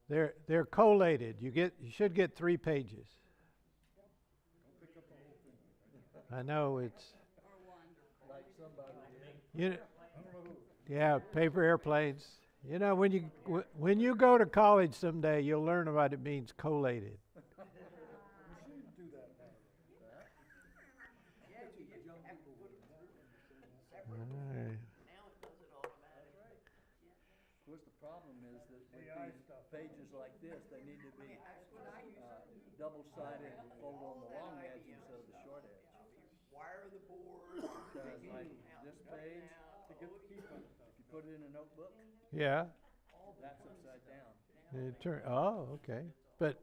They're collated. You should get 3 pages. I know it's. You know, yeah, paper airplanes. You know, when you go to college someday, you'll learn what it means collated. Of course, the problem is that with these pages like this, they need to be double-sided, fold on the long edge instead of the short edge. Wire the board. Because like this page, if you put it in a notebook, Yeah. that's upside down. Okay. But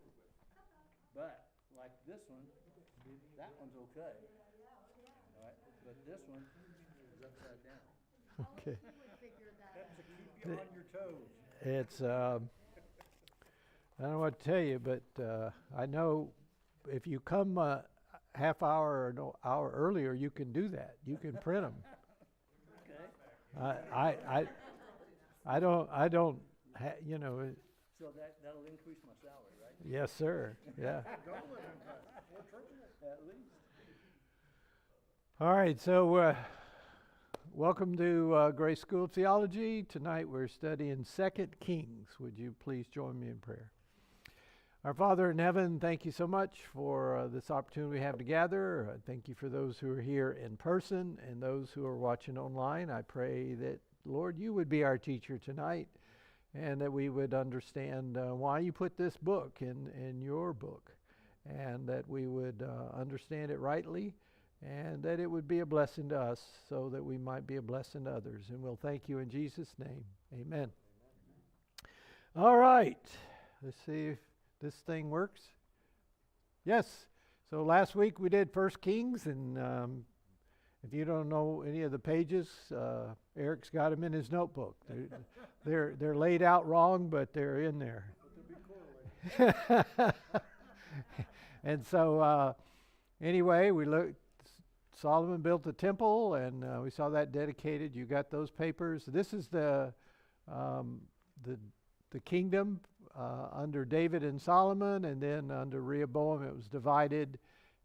like this one, that one's okay. All right, but this one is upside down. okay. That's to keep you on your toes. It's I don't know what to tell you, but I know if you come half hour or an hour earlier, you can do that. You can print them. Okay. I don't you know. So that'll increase my salary, right? Yes, sir. Yeah. At least. All right. So welcome to Grace School of Theology. Tonight we're studying 2 Kings. Would you please join me in prayer? Our Father in heaven, thank you so much for this opportunity we have to gather. Thank you for those who are here in person and those who are watching online. I pray that, Lord, you would be our teacher tonight and that we would understand why you put this book in your book and that we would understand it rightly and that it would be a blessing to us so that we might be a blessing to others. And we'll thank you in Jesus' name. Amen. All right. Let's see if this thing works. Yes. So last week we did 1 Kings, and if you don't know any of the pages, Eric's got them in his notebook. They're laid out wrong, but they're in there. And so anyway, we looked. Solomon built the temple, and we saw that dedicated. You got those papers. This is the kingdom under David and Solomon, and then under Rehoboam it was divided.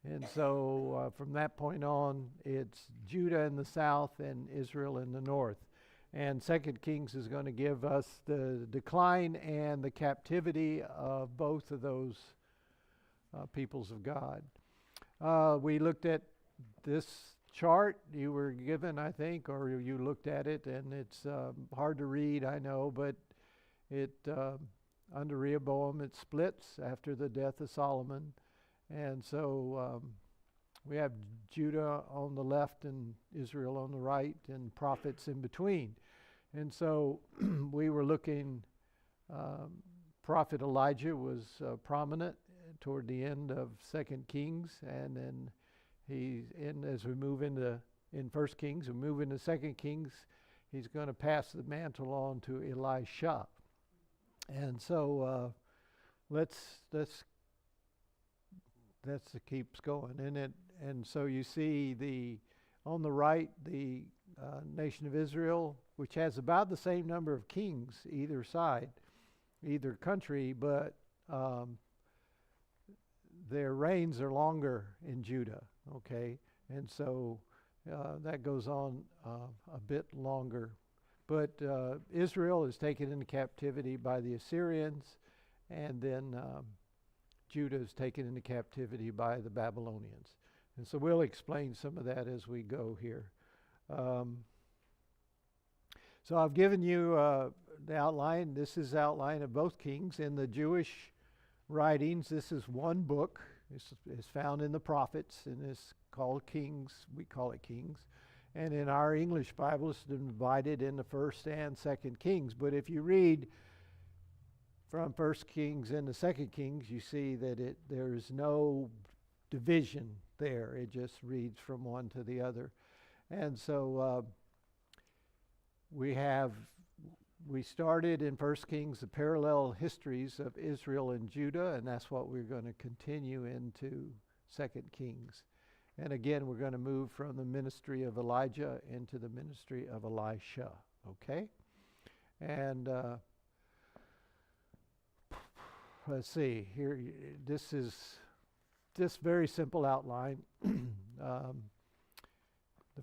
And so from that point on, it's Judah in the south and Israel in the north. And 2 Kings is going to give us the decline and the captivity of both of those peoples of God. We looked at this chart you were given, I think, or you looked at it, and it's hard to read, I know, but it under Rehoboam it splits after the death of Solomon. And so we have Judah on the left and Israel on the right and prophets in between. And so we were looking, Prophet Elijah was prominent toward the end of 2 Kings, and then as we move in 1 Kings, we move into 2 Kings, he's going to pass the mantle on to Elisha. And so let's keeps going. And so you see on the right, the nation of Israel, which has about the same number of kings either side, either country, but their reigns are longer in Judah, okay? And so that goes on a bit longer. But Israel is taken into captivity by the Assyrians, and then Judah is taken into captivity by the Babylonians. And so we'll explain some of that as we go here. So I've given you the outline. This is the outline of both kings. In the Jewish writings, this is one book. This is found in the prophets, and it's called Kings. We call it Kings. And in our English Bible, it's divided into 1st and 2nd Kings. But if you read from 1st Kings into 2nd Kings, you see that there's no division there. It just reads from one to the other. And so we started in 1st Kings the parallel histories of Israel and Judah, and that's what we're going to continue into 2nd Kings. And again, we're going to move from the ministry of Elijah into the ministry of Elisha. Okay? And let's see, here, this is just very simple outline. The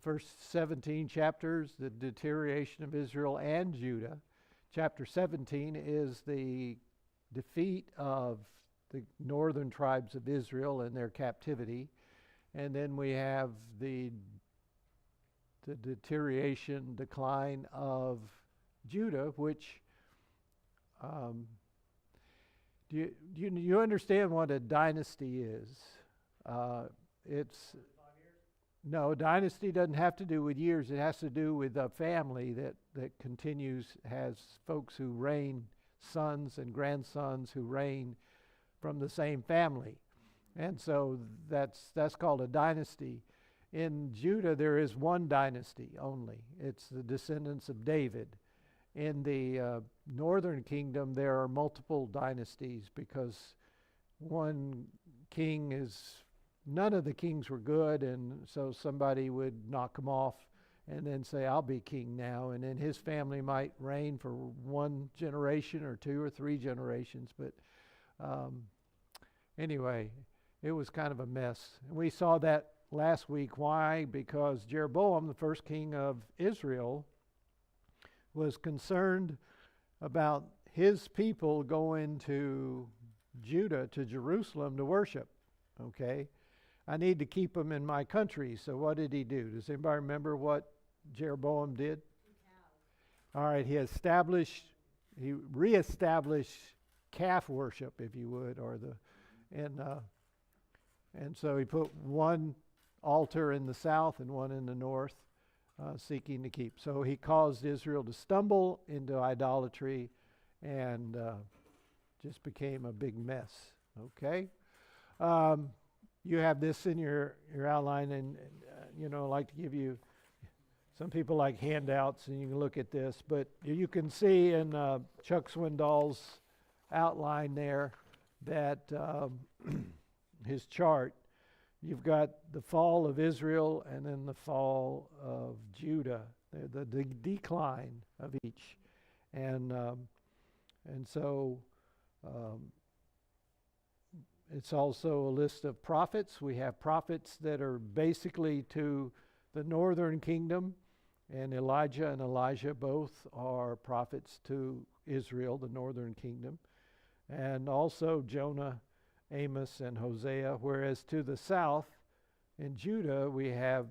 first 17 chapters, the deterioration of Israel and Judah. Chapter 17 is the defeat of the northern tribes of Israel and their captivity. And then we have the deterioration, decline of Judah, which do you understand what a dynasty is? No, dynasty doesn't have to do with years. It has to do with a family that continues, has folks who reign, sons and grandsons who reign from the same family. And so that's called a dynasty. In Judah, there is one dynasty only. It's the descendants of David. In the northern kingdom, there are multiple dynasties because one king none of the kings were good, and so somebody would knock them off and then say, I'll be king now. And then his family might reign for one generation or two or three generations. But anyway, it was kind of a mess. And we saw that last week. Why? Because Jeroboam, the first king of Israel, was concerned about his people going to Judah, to Jerusalem to worship. Okay? I need to keep them in my country. So what did he do? Does anybody remember what Jeroboam did? All right, he reestablished calf worship, if you would, and so he put one altar in the south and one in the north, seeking to keep. So he caused Israel to stumble into idolatry and just became a big mess. Okay? You have this in your outline, and I like to give you, some people like handouts, and you can look at this, but you can see in Chuck Swindoll's outline there that his chart, you've got the fall of Israel and then the fall of Judah, the decline of each. And so it's also a list of prophets. We have prophets that are basically to the northern kingdom, and Elijah and Elisha both are prophets to Israel, the northern kingdom. And also Jonah, Amos, and Hosea, whereas to the south in Judah we have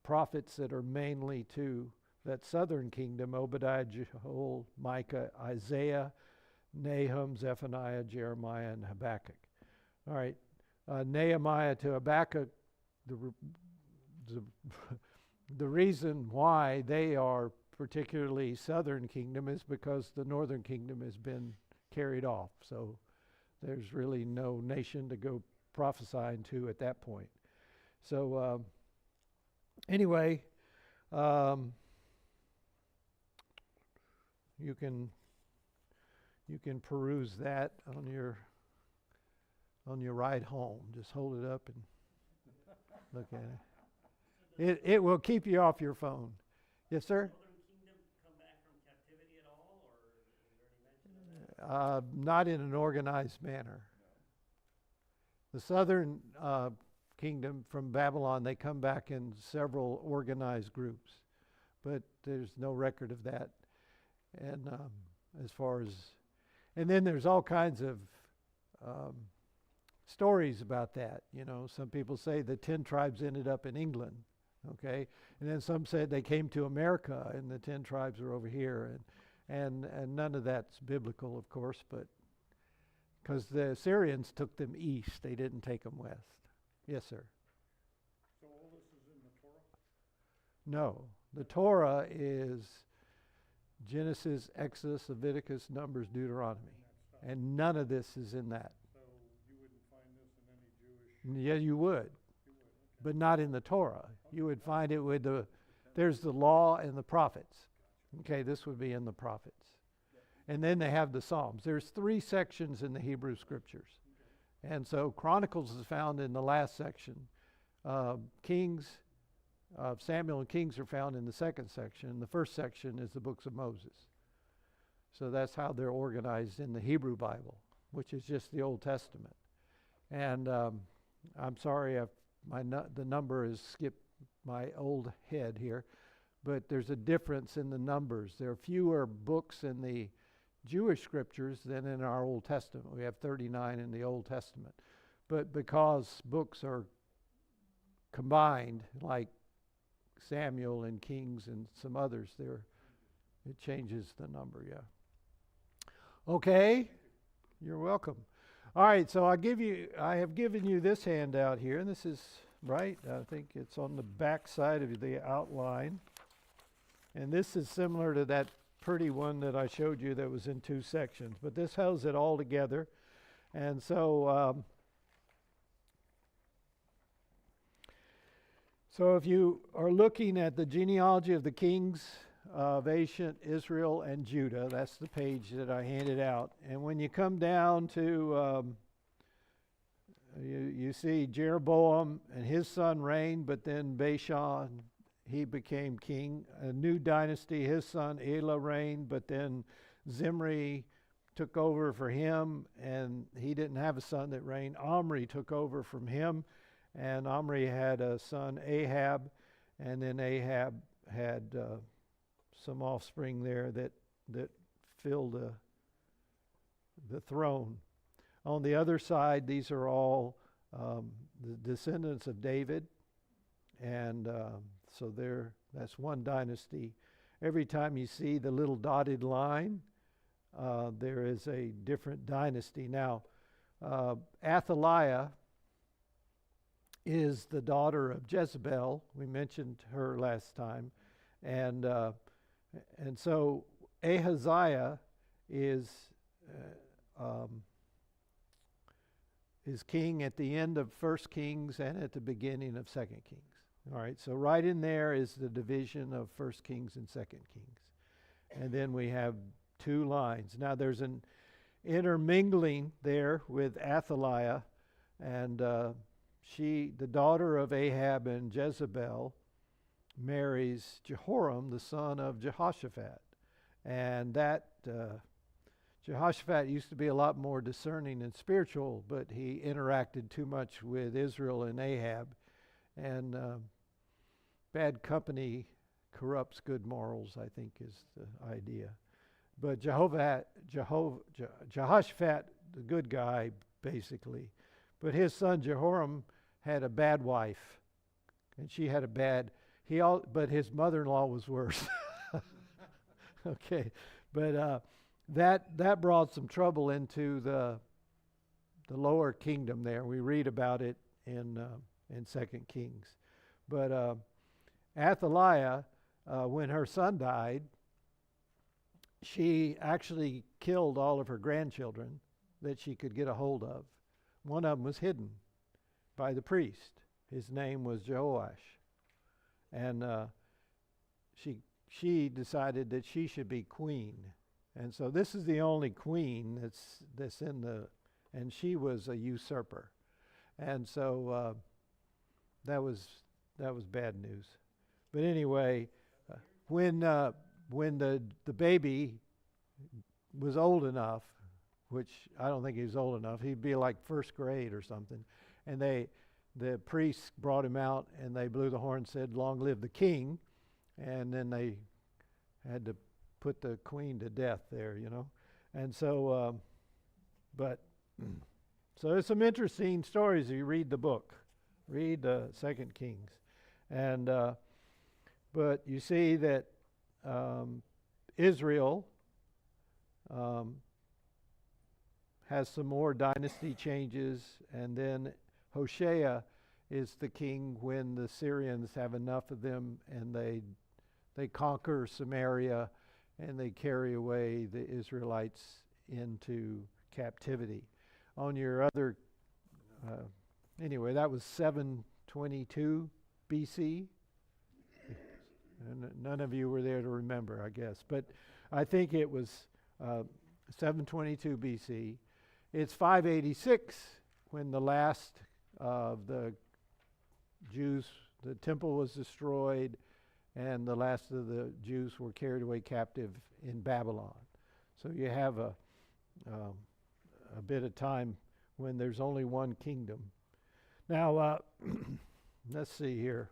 prophets that are mainly to that southern kingdom: Obadiah, Joel, Micah, Isaiah, Nahum, Zephaniah, Jeremiah, and Habakkuk. All right, Nehemiah to Habakkuk, the reason why they are particularly southern kingdom is because the northern kingdom has been carried off. So there's really no nation to go prophesying to at that point. So anyway, you can peruse that on your ride home. Just hold it up and look at it. It will keep you off your phone. Yes, sir? Not in an organized manner. The southern kingdom from Babylon, they come back in several organized groups, but there's no record of that. And and then there's all kinds of stories about that. Some people say the 10 tribes ended up in England, okay? And then some said they came to America and the 10 tribes are over here. And none of that's biblical, of course, but because the Assyrians took them east, they didn't take them west. Yes, sir? So all this is in the Torah? No. The Torah is Genesis, Exodus, Leviticus, Numbers, Deuteronomy. And none of this is in that. So you wouldn't find this in any Jewish... Yeah, you would. Okay. But not in the Torah. You would find it with there's the law and the prophets. Okay, this would be in the prophets. And then they have the Psalms. There's 3 sections in the Hebrew Scriptures. And so Chronicles is found in the last section. Kings, Samuel and Kings are found in the second section. The first section is the books of Moses. So that's how they're organized in the Hebrew Bible, which is just the Old Testament. And I'm sorry, the number has skipped my old head here, but there's a difference in the numbers. There are fewer books in the Jewish scriptures than in our Old Testament. We have 39 in the Old Testament. But because books are combined, like Samuel and Kings and some others, it changes the number, yeah. Okay, you're welcome. All right, so I have given you this handout here, and this is right. I think it's on the back side of the outline. And this is similar to that pretty one that I showed you that was in 2 sections, but this holds it all together. And so if you are looking at the genealogy of the kings of ancient Israel and Judah, that's the page that I handed out. And when you come down to, you see Jeroboam and his son reigned, but then Baasha, he became king. A new dynasty, his son Elah reigned, but then Zimri took over for him, and he didn't have a son that reigned. Omri took over from him, and Omri had a son Ahab, and then Ahab had some offspring there that filled the throne. On the other side, these are all the descendants of David, and so that's one dynasty. Every time you see the little dotted line, there is a different dynasty. Now, Athaliah is the daughter of Jezebel. We mentioned her last time, and so Ahaziah is king at the end of 1 Kings and at the beginning of 2 Kings. All right, so right in there is the division of 1 Kings and 2 Kings. And then we have 2 lines. Now there's an intermingling there with Athaliah, and the daughter of Ahab and Jezebel, marries Jehoram, the son of Jehoshaphat. And that Jehoshaphat used to be a lot more discerning and spiritual, but he interacted too much with Israel and Ahab. And bad company corrupts good morals, I think is the idea. But Jehoshaphat, the good guy, basically. But his son Jehoram had a bad wife, and she had a bad... but his mother-in-law was worse. Okay, but that brought some trouble into the lower kingdom there. We read about it in 2 Kings. But Athaliah, when her son died, she actually killed all of her grandchildren that she could get a hold of. One of them was hidden by the priest. His name was Jehoash. And she decided that she should be queen. And so this is the only queen that's in and she was a usurper. And so that was bad news. But anyway, when the baby was old enough, which I don't think he was old enough, he'd be like first grade or something, and the priests brought him out and they blew the horn and said, "Long live the king," and then they had to put the queen to death there, and so so there's some interesting stories if you read the book. Read 2 Kings. And but you see that Israel has some more dynasty changes, and then Hoshea is the king when the Syrians have enough of them, and they conquer Samaria and they carry away the Israelites into captivity. On your other, anyway, that was 722 BC. And none of you were there to remember, I guess. But I think it was 722 BC. It's 586 when the last of the Jews, the temple was destroyed, and the last of the Jews were carried away captive in Babylon. So you have a bit of time when there's only one kingdom. Now, let's see here.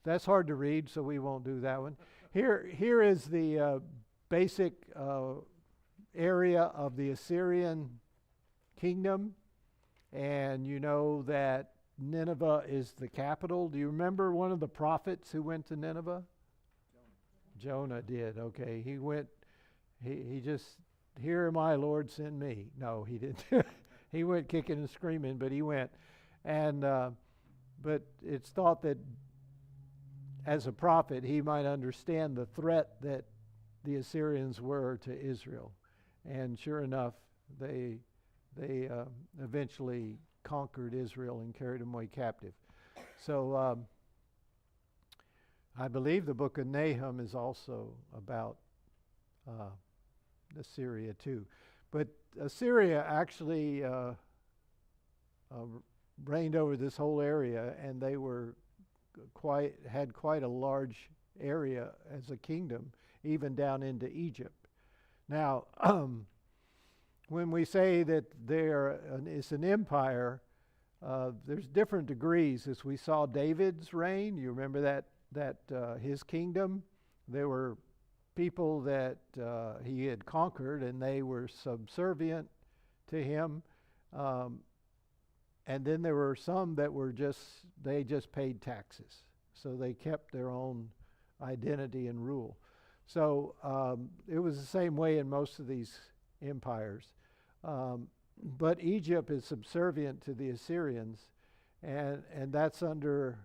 That's hard to read, so we won't do that one. Here is the basic area of the Assyrian kingdom, and you know that Nineveh is the capital. Do you remember one of the prophets who went to Nineveh? Jonah did. Okay, he went. He just, here am I, Lord, send me. No, he didn't. He went kicking and screaming, but he went. And but it's thought that as a prophet, he might understand the threat that the Assyrians were to Israel. And sure enough, they eventually conquered Israel and carried them away captive. So I believe the book of Nahum is also about Assyria too. But Assyria actually reigned over this whole area, and they were had quite a large area as a kingdom, even down into Egypt. Now, when we say that it's an empire, there's different degrees. As we saw David's reign, you remember that his kingdom, there were people that he had conquered, and they were subservient to him. And then there were some that were they just paid taxes. So they kept their own identity and rule. So it was the same way in most of these empires. But Egypt is subservient to the Assyrians, and that's under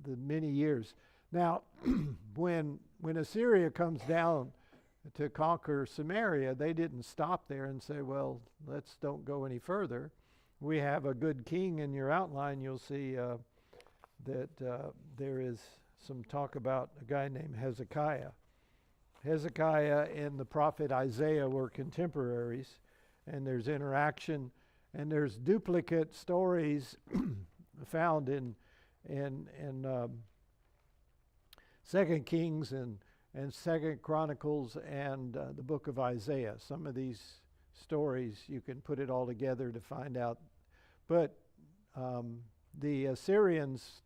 the many years. Now, when Assyria comes down to conquer Samaria, they didn't stop there and say, well, let's don't go any further. We have a good king. In your outline, you'll see that there is some talk about a guy named Hezekiah. Hezekiah and the prophet Isaiah were contemporaries, and there's interaction, and there's duplicate stories found in 2 Kings and 2 Chronicles and the book of Isaiah. Some of these stories, you can put it all together to find out. But the Assyrians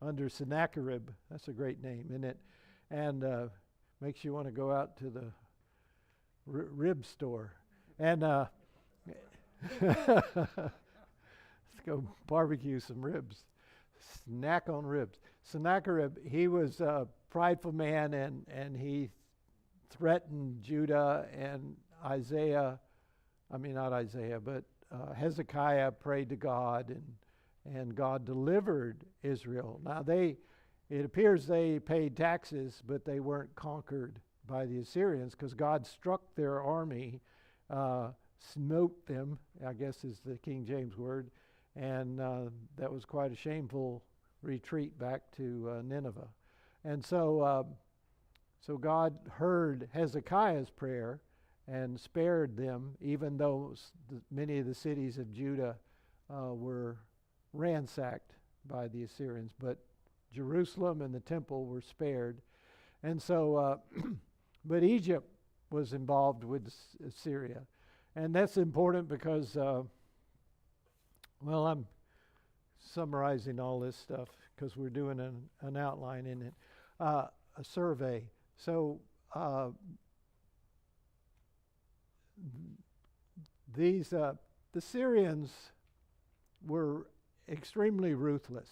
under Sennacherib, that's a great name, isn't it? And makes you want to go out to the rib store. And let's go barbecue some ribs. Snack on ribs. Sennacherib, he was a prideful man, and he threatened Judah, and Hezekiah prayed to God, and God delivered Israel. Now it appears they paid taxes, but they weren't conquered by the Assyrians, because God struck their army, smote them, I guess is the King James word, and that was quite a shameful retreat back to Nineveh. And so God heard Hezekiah's prayer and spared them, even though many of the cities of Judah were ransacked by the Assyrians. But Jerusalem and the temple were spared. And so, but Egypt was involved with Assyria. And that's important because, I'm summarizing all this stuff because we're doing an outline in it, a survey. So the Syrians were extremely ruthless.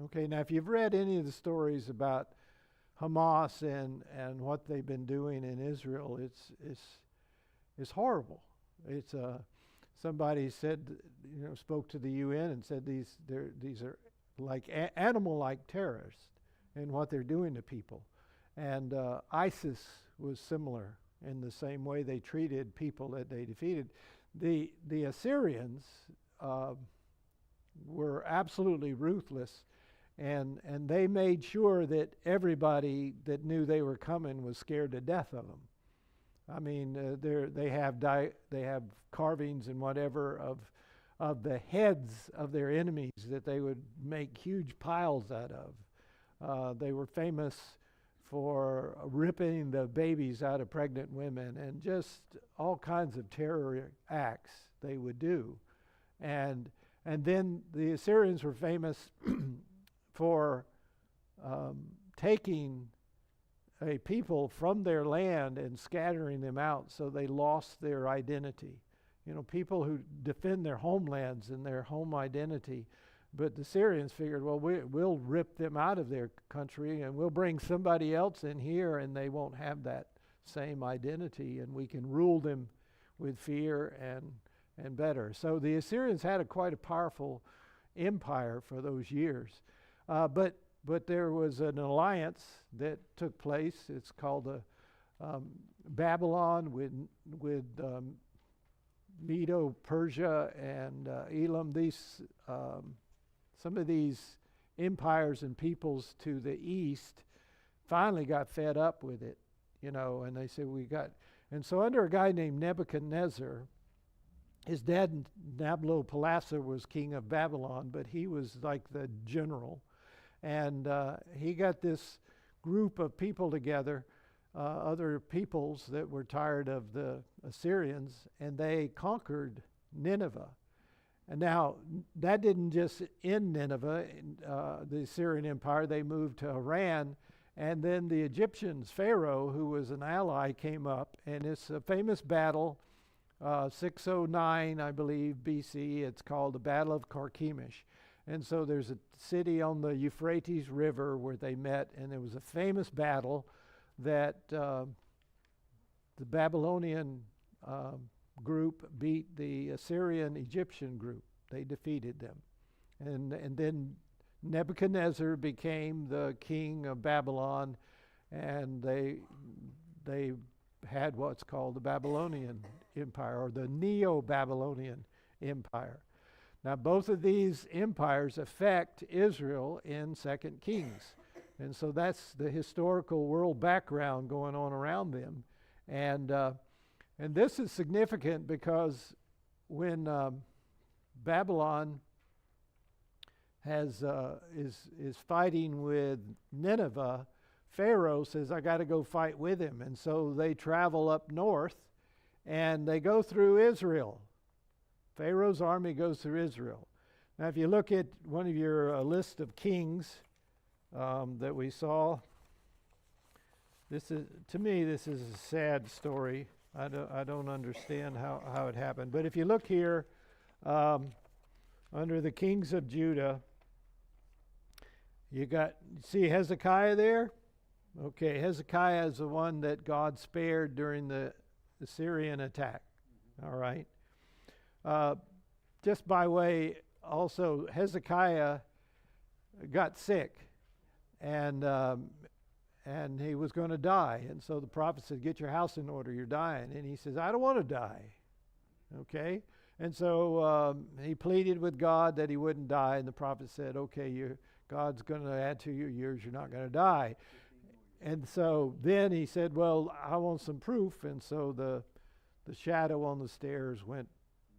Okay, now if you've read any of the stories about Hamas and what they've been doing in Israel, it's horrible. It's somebody said, spoke to the UN and said these are like animal-like terrorists in what they're doing to people. And ISIS was similar in the same way they treated people that they defeated. The Assyrians were absolutely ruthless, and they made sure that everybody that knew they were coming was scared to death of them. I mean, they have carvings and whatever of the heads of their enemies that they would make huge piles out of. They were famous for ripping the babies out of pregnant women and just all kinds of terror acts they would do. And then the Assyrians were famous for taking a people from their land and scattering them out so they lost their identity. You know, people who defend their homelands and their home identity. But the Syrians figured, well, we'll rip them out of their country and we'll bring somebody else in here and they won't have that same identity and we can rule them with fear and better. So the Assyrians had quite a powerful empire for those years. But there was an alliance that took place. It's called Babylon with Medo, Persia, and Elam. Some of these empires and peoples to the east finally got fed up with it, you know, and they said and so under a guy named Nebuchadnezzar, his dad Nabopolassar was king of Babylon, but he was like the general, and he got this group of people together, other peoples that were tired of the Assyrians, and they conquered Nineveh. And now, that didn't just end Nineveh, the Assyrian Empire. They moved to Iran, and then the Egyptians, Pharaoh, who was an ally, came up, and it's a famous battle, 609, I believe, BC. It's called the Battle of Carchemish. And so there's a city on the Euphrates River where they met, and there was a famous battle that the Babylonian group beat the Assyrian Egyptian group. They defeated them. And then Nebuchadnezzar became the king of Babylon, and they had what's called the Babylonian Empire, or the Neo-Babylonian Empire. Now both of these empires affect Israel in 2 Kings. And so that's the historical world background going on around them. And this is significant because when Babylon is fighting with Nineveh, Pharaoh says, I got to go fight with him. And so they travel up north and they go through Israel. Pharaoh's army goes through Israel. Now if you look at one of your list of kings that we saw, to me this is a sad story. I don't understand how it happened. But if you look here, under the kings of Judah, see Hezekiah there? Okay, Hezekiah is the one that God spared during the Syrian attack. All right. Just by way, also, Hezekiah got sick, and he was going to die. And so the prophet said, get your house in order, you're dying. And he says, I don't want to die. Okay? And so he pleaded with God that he wouldn't die, and the prophet said, okay, God's going to add to your years, you're not going to die. And so then he said, well, I want some proof. And so the shadow on the stairs went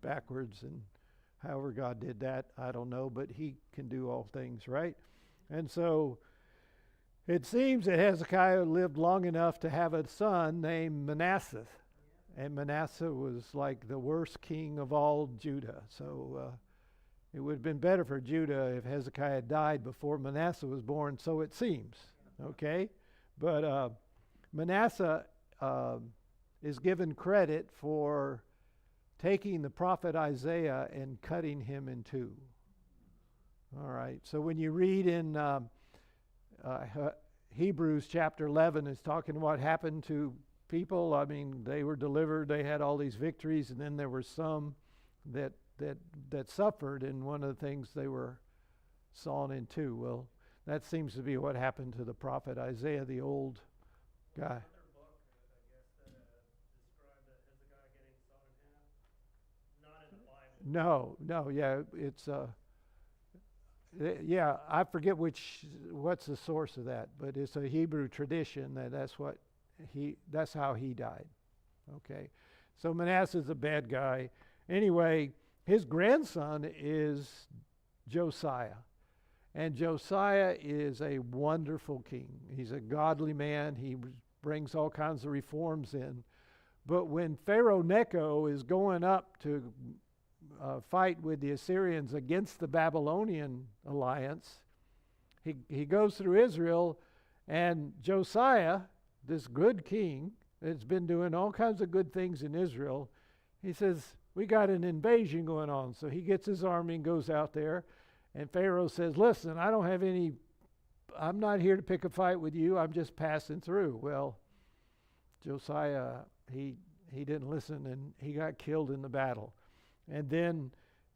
backwards, and however God did that, I don't know, but he can do all things, right? And so it seems that Hezekiah lived long enough to have a son named Manasseh. And Manasseh was like the worst king of all Judah. So it would have been better for Judah if Hezekiah died before Manasseh was born, so it seems. Okay? But Manasseh is given credit for taking the prophet Isaiah and cutting him in two. All right. So when you read in Hebrews chapter 11, it's talking what happened to people. I mean, they were delivered, they had all these victories, and then there were some that suffered, and one of the things they were sawn in two. Well, that seems to be what happened to the prophet Isaiah, the old guy. No, yeah, it's yeah, I forget what's the source of that, but it's a Hebrew tradition that's how he died. Okay, so Manasseh's a bad guy. Anyway, his grandson is Josiah. And Josiah is a wonderful king. He's a godly man. He brings all kinds of reforms in. But when Pharaoh Necho is going up to fight with the Assyrians against the Babylonian alliance, he goes through Israel, and Josiah, this good king that's been doing all kinds of good things in Israel, he says, we got an invasion going on. So he gets his army and goes out there, and Pharaoh says, listen, I'm not here to pick a fight with you, I'm just passing through. Well, Josiah, he didn't listen, and he got killed in the battle. And then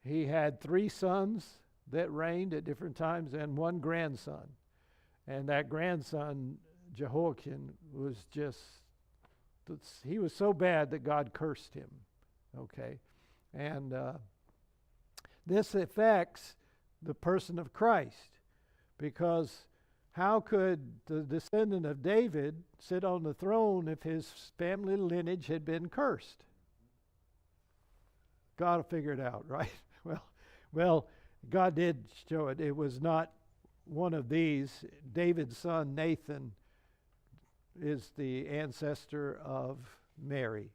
he had 3 sons that reigned at different times and 1 grandson. And that grandson, Jehoiakim, he was so bad that God cursed him. Okay? And this affects the person of Christ, because how could the descendant of David sit on the throne if his family lineage had been cursed? God will figure it out, right? Well, God did show it. It was not one of these. David's son Nathan is the ancestor of Mary,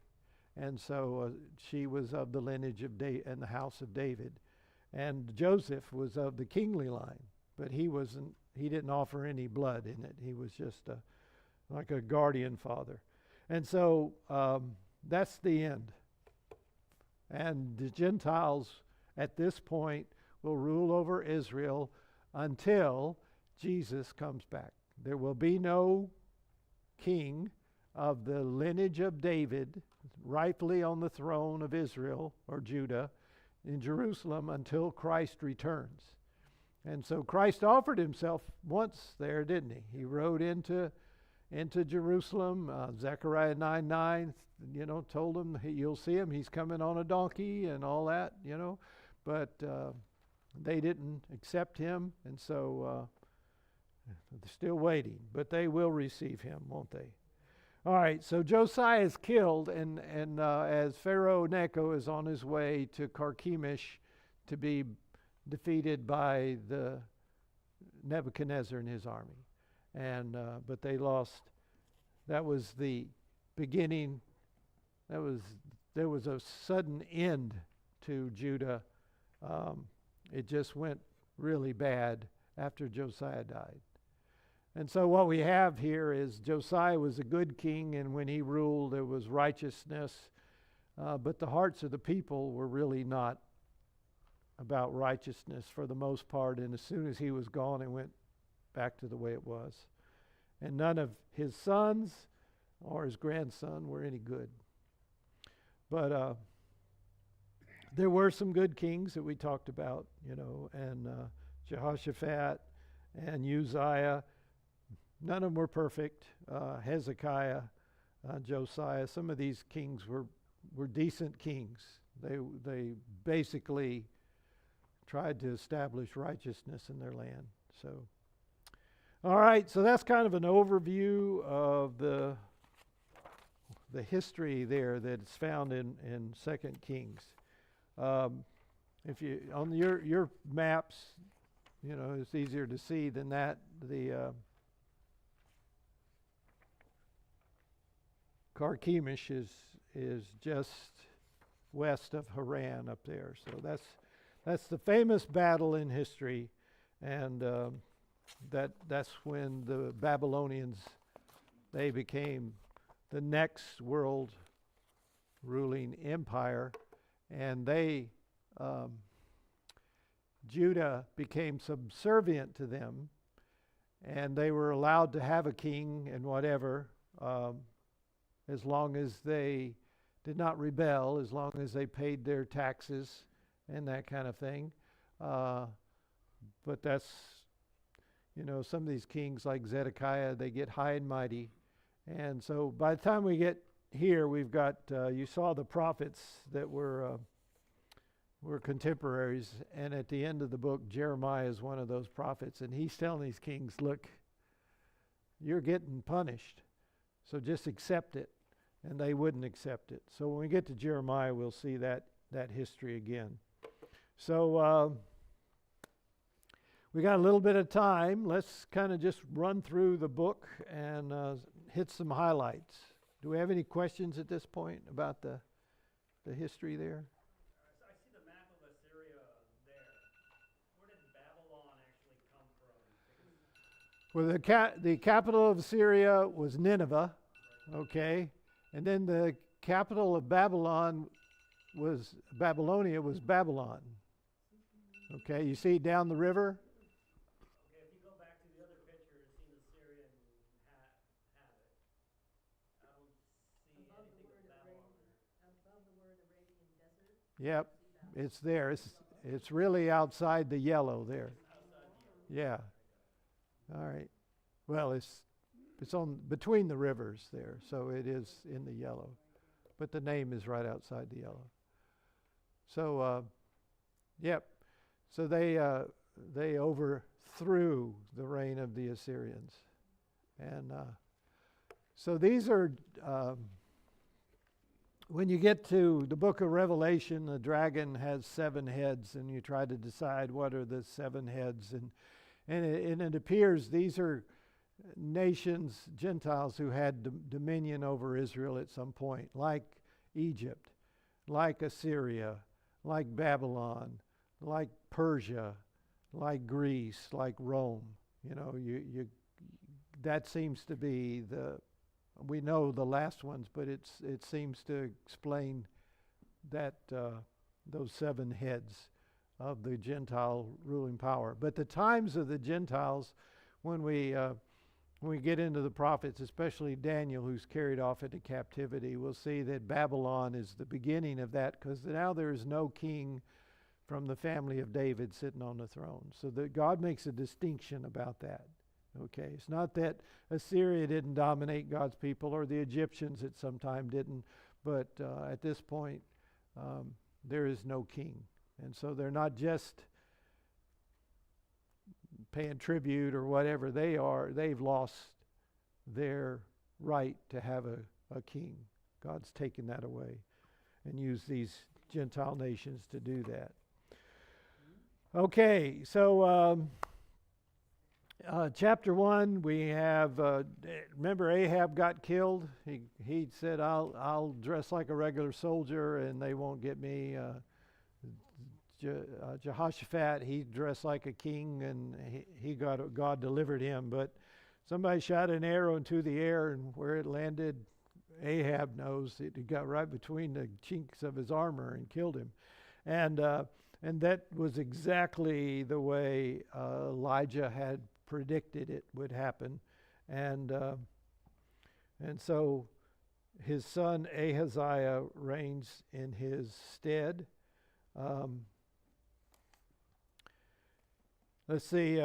and so she was of the lineage of and the house of David. And Joseph was of the kingly line, but he didn't offer any blood in it. He was just like a guardian father. And so that's the end. And the Gentiles at this point will rule over Israel until Jesus comes back. There will be no king of the lineage of David rightfully on the throne of Israel or Judah in Jerusalem until Christ returns. And so Christ offered himself once there, didn't he? He rode into Jerusalem. Zechariah 9:9, told him, you'll see him. He's coming on a donkey and all that, But they didn't accept him, and so they're still waiting. But they will receive him, won't they? All right, so Josiah is killed, and as Pharaoh Necho is on his way to Carchemish to be defeated by the Nebuchadnezzar and his army. And but they lost. That was the beginning. There was a sudden end to Judah. It just went really bad after Josiah died. And so what we have here is Josiah was a good king, and when he ruled there was righteousness, but the hearts of the people were really not about righteousness for the most part, and as soon as he was gone, it went back to the way it was. And none of his sons or his grandson were any good. But there were some good kings that we talked about, and Jehoshaphat and Uzziah. None of them were perfect. Hezekiah, Josiah, some of these kings were decent kings. They basically tried to establish righteousness in their land. So, all right, so that's kind of an overview of the history there that's found in 2 Kings. If you on your maps, it's easier to see than that. The Carchemish is just west of Haran up there. So that's the famous battle in history, and that's when the Babylonians, they became the next world ruling empire, and Judah became subservient to them, and they were allowed to have a king and whatever, as long as they did not rebel, as long as they paid their taxes and that kind of thing. But that's, some of these kings like Zedekiah, they get high and mighty. And so by the time we get here, we've got, you saw the prophets that were contemporaries. And at the end of the book, Jeremiah is one of those prophets. And he's telling these kings, look, you're getting punished. So just accept it. And they wouldn't accept it. So when we get to Jeremiah, we'll see that history again. So we got a little bit of time. Let's kind of just run through the book and hit some highlights. Do we have any questions at this point about the history there? I see the map of Assyria there. Where did Babylon actually come from? Well, the capital of Assyria was Nineveh, okay? And then the capital of Babylonia was Babylon. Okay, you see down the river? Okay, if you go back to the other picture, it seems Assyrian have it. I don't see anything of Babylon there. Above the word Arabian desert. Yep, it's there. It's really outside the yellow there. Yeah. All right. Well, it's on between the rivers there, so it is in the yellow, but the name is right outside the yellow. So, yep. So they overthrew the reign of the Assyrians, and so these are. When you get to the book of Revelation, the dragon has 7 heads, and you try to decide what are the 7 heads, and it appears these are nations, Gentiles, who had dominion over Israel at some point, like Egypt, like Assyria, like Babylon, like Persia, like Greece, like Rome. You know, that seems to be we know the last ones, but it seems to explain that those 7 heads of the Gentile ruling power. But the times of the Gentiles, when we get into the prophets, especially Daniel, who's carried off into captivity, we'll see that Babylon is the beginning of that, because now there is no king from the family of David sitting on the throne. So that God makes a distinction about that. Okay, it's not that Assyria didn't dominate God's people, or the Egyptians at some time didn't, but at this point there is no king. And so they're not just paying tribute or whatever they are. They've lost their right to have a king. God's taken that away and used these Gentile nations to do that. Okay, so chapter 1, we have, remember Ahab got killed? He said, I'll dress like a regular soldier and they won't get me. Jehoshaphat, he dressed like a king and God delivered him. But somebody shot an arrow into the air, and where it landed, Ahab knows. It got right between the chinks of his armor and killed him. And that was exactly the way Elijah had predicted it would happen. And so his son Ahaziah reigns in his stead. Let's see.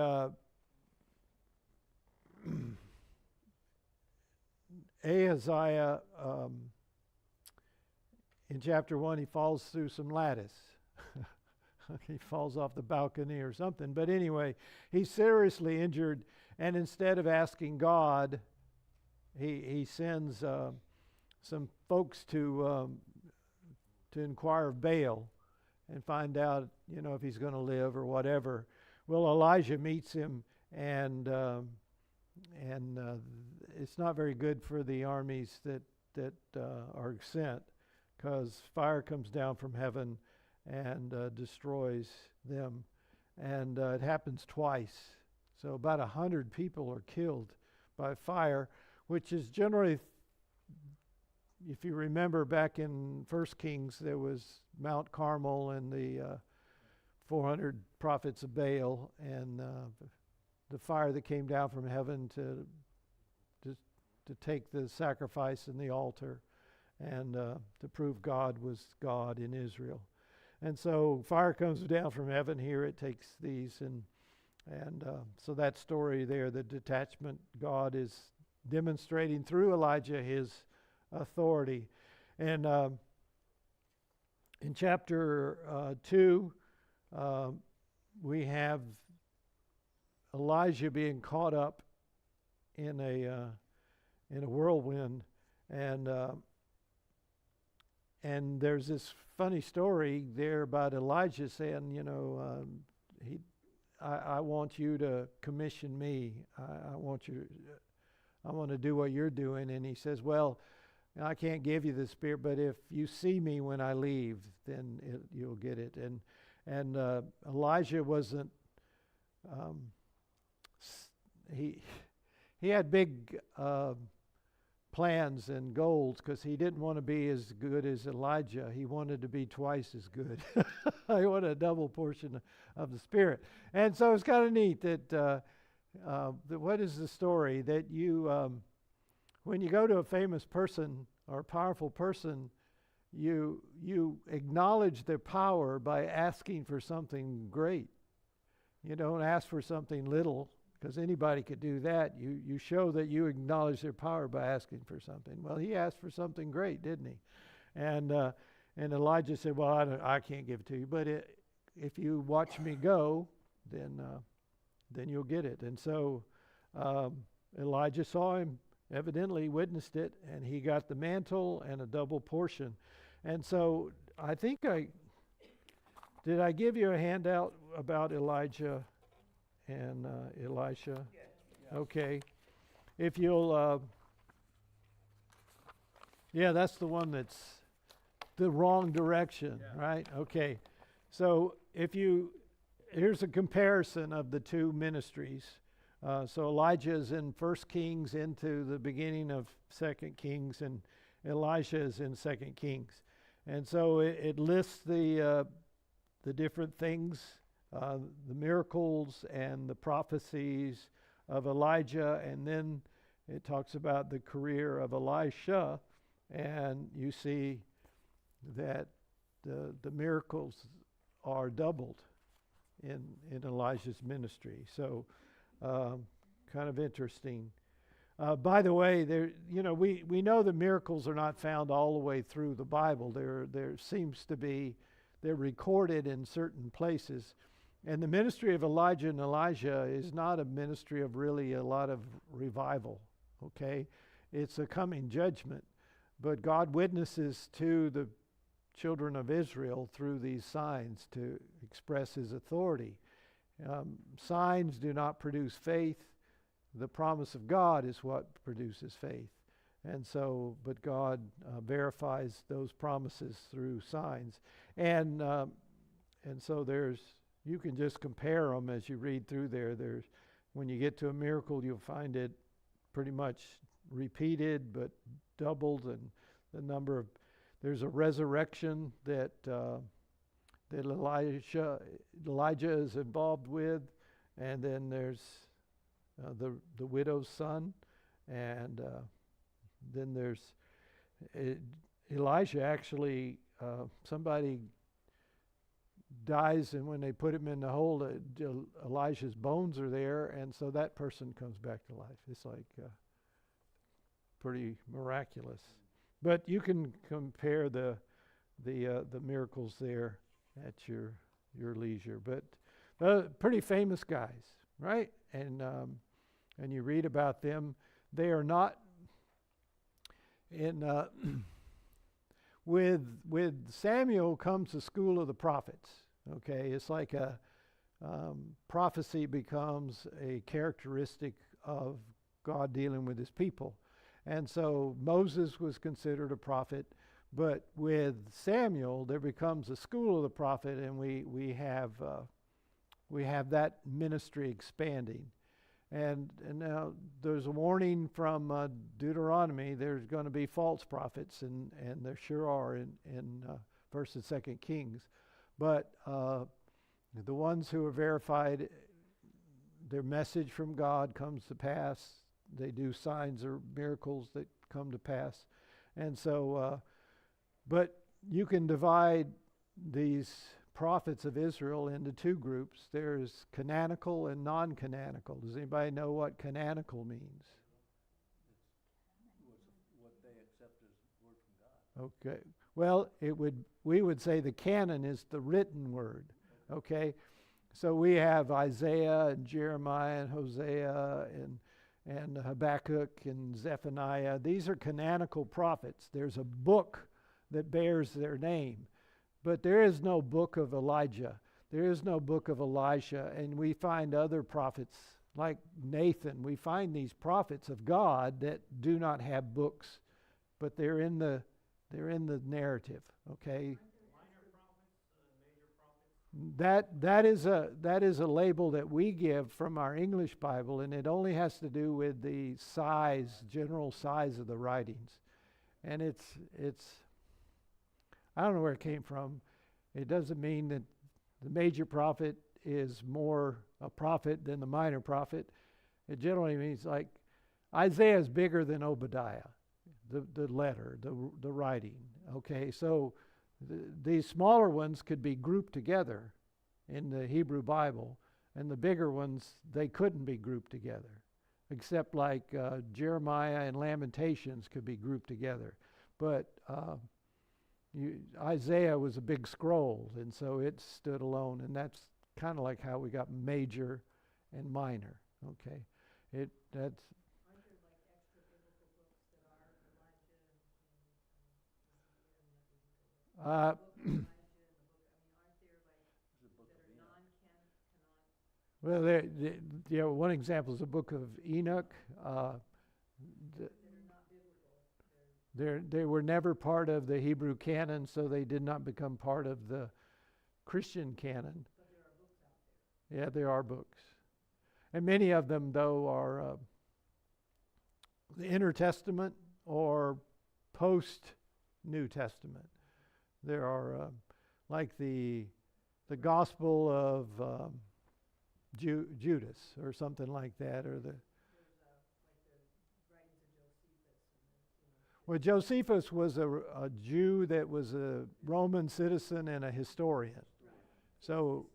Ahaziah, in chapter 1, he falls through some lattice. He falls off the balcony or something. But anyway, he's seriously injured, and instead of asking God, he sends some folks to inquire of Baal and find out, if he's going to live or whatever. Well, Elijah meets him, and it's not very good for the armies that are sent, because fire comes down from heaven and destroys them. And it happens twice. So about 100 people are killed by fire, which is generally, if you remember back in 1 Kings, there was Mount Carmel and the 400 prophets of Baal, and the fire that came down from heaven to take the sacrifice and the altar, and to prove God was God in Israel. And so fire comes down from heaven. Here it takes these, and so that story there, the detachment, God is demonstrating through Elijah his authority. And in chapter 2, we have Elijah being caught up in a whirlwind, and and there's this funny story there about Elijah saying, I want you to commission me. I want to do what you're doing. And he says, well, I can't give you the Spirit, but if you see me when I leave, then you'll get it. And Elijah wasn't. He had big plans and goals because he didn't want to be as good as Elijah. He wanted to be twice as good. He wanted a double portion of the Spirit. And so it's kind of neat that what is the story that you, when you go to a famous person or a powerful person, you acknowledge their power by asking for something great. You don't ask for something little, because anybody could do that. You show that you acknowledge their power by asking for something. Well, he asked for something great, didn't he? And Elijah said, well, I can't give it to you, but if you watch me go, then you'll get it. And so Elijah saw him, evidently witnessed it, and he got the mantle and a double portion. And so I think did I give you a handout about Elijah and Elisha? Yeah. Okay. If you'll, that's the one that's the wrong direction, right? Okay. So here's a comparison of the two ministries. So Elijah is in 1 Kings into the beginning of 2 Kings, and Elisha is in 2 Kings. And so it lists the different things, the miracles and the prophecies of Elijah, and then it talks about the career of Elisha, and you see that the miracles are doubled in Elijah's ministry. So kind of interesting. By the way, we know the miracles are not found all the way through the Bible. There seems to be, they're recorded in certain places. And the ministry of Elijah and Elisha is not a ministry of really a lot of revival, okay? It's a coming judgment. But God witnesses to the children of Israel through these signs to express his authority. Signs do not produce faith. The promise of God is what produces faith. And so, but God verifies those promises through signs. And so you can just compare them as you read through there. When you get to a miracle, you'll find it pretty much repeated, but doubled, and the number of, there's a resurrection that Elijah is involved with, and then there's the widow's son, and then there's Elijah actually, somebody dies, and when they put him in the hole, Elijah's bones are there, and so that person comes back to life. It's like pretty miraculous. But you can compare the miracles there at your leisure. But pretty famous guys, right? And you read about them. They are not in. With Samuel comes the school of the prophets. Okay, it's like a prophecy becomes a characteristic of God dealing with his people. And so Moses was considered a prophet, but with Samuel there becomes a school of the prophet, and we have that ministry expanding. And now there's a warning from Deuteronomy. There's going to be false prophets, and there sure are in 1st and 2nd Kings. But the ones who are verified, their message from God comes to pass. They do signs or miracles that come to pass. And so, but you can divide these prophets of Israel into two groups. There's canonical and non-canonical. Does anybody know what canonical means? It's what they accept as word from God. Okay. Well, we would say the canon is the written word. Okay. So we have Isaiah and Jeremiah and Hosea and Habakkuk and Zephaniah. These are canonical prophets. There's a book that bears their name. But there is no book of Elijah. There is no book of Elisha. And we find other prophets like Nathan. We find these prophets of God that do not have books, but they're in the narrative. Okay. That is a label that we give from our English Bible, and it only has to do with the general size of the writings. And it's I don't know where it came from. It doesn't mean that the major prophet is more a prophet than the minor prophet. It generally means like Isaiah is bigger than Obadiah, the letter, the writing. Okay, so these smaller ones could be grouped together in the Hebrew Bible, and the bigger ones, they couldn't be grouped together, except like Jeremiah and Lamentations could be grouped together. But Isaiah was a big scroll, and so it stood alone, and that's kind of like how we got major and minor. Okay, that's. Aren't there like extra biblical books that are Elijah and book of Elijah and the book? I mean, aren't there like There's a book of that are Enoch. One example is the book of Enoch. that are not biblical? They were never part of the Hebrew canon, so they did not become part of the Christian canon. But there are books out there. Yeah, there are books. And many of them, though, are the Intertestament or post-New Testament. There are like the Gospel of Judas or something like that, or the. Well, Josephus was a Jew that was a Roman citizen and a historian. So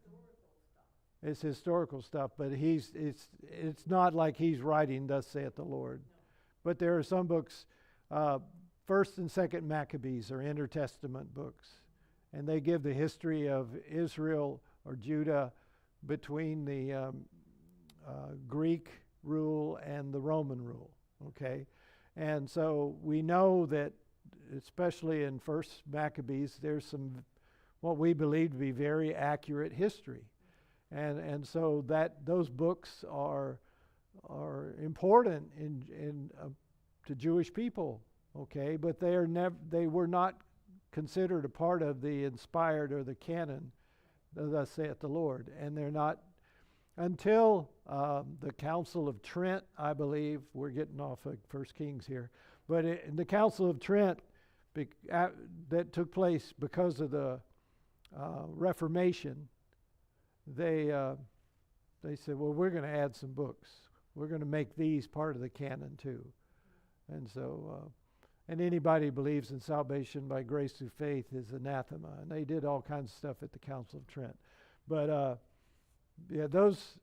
it's historical stuff, but it's not like he's writing, "Thus saith the Lord." But there are some books, First and Second Maccabees are intertestament books, and they give the history of Israel or Judah between the Greek rule and the Roman rule. Okay. And so we know that, especially in First Maccabees, there's some what we believe to be very accurate history, and so that those books are important to Jewish people. Okay, but they were not considered a part of the inspired or the canon, thus saith the Lord, and they're not until the Council of Trent, I believe. We're getting off of 1 Kings here. But in the Council of Trent that took place because of the Reformation, they said, well, we're going to add some books. We're going to make these part of the canon too. And so, and anybody who believes in salvation by grace through faith is anathema. And they did all kinds of stuff at the Council of Trent. But yeah, those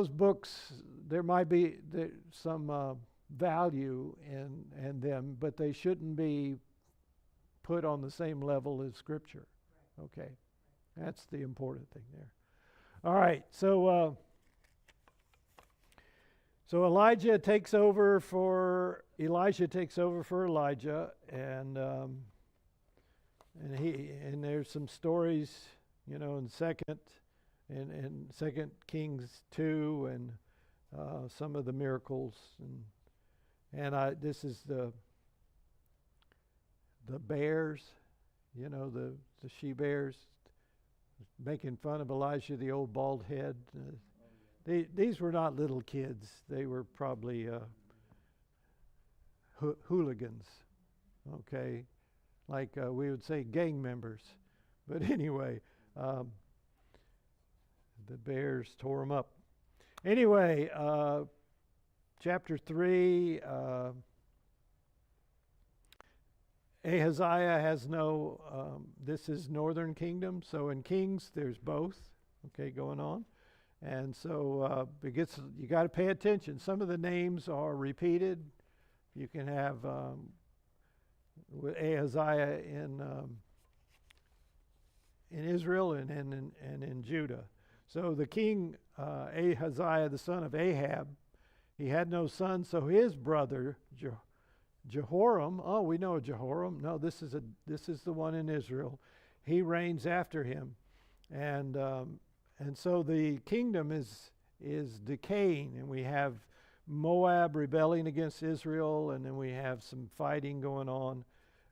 books, there might be some value in them, but they shouldn't be put on the same level as Scripture. Okay, that's the important thing there. All right, so Elisha takes over for Elijah, and there's some stories, in Second Kings 2, and some of the miracles, and this is the bears, the she bears, making fun of Elijah, the old bald head. These were not little kids; they were probably hooligans. Okay. Like we would say, gang members. But anyway, the bears tore them up. Anyway, chapter 3, Ahaziah has no, this is northern kingdom. So in Kings, there's both, okay, going on. And so you got to pay attention. Some of the names are repeated. You can have with Ahaziah in Israel and in Judah. So the king Ahaziah, the son of Ahab, He had no son, so his brother Jehoram, oh, we know Jehoram. No, this is the one in Israel. He reigns after him, and so the kingdom is decaying, and we have Moab rebelling against Israel, and then we have some fighting going on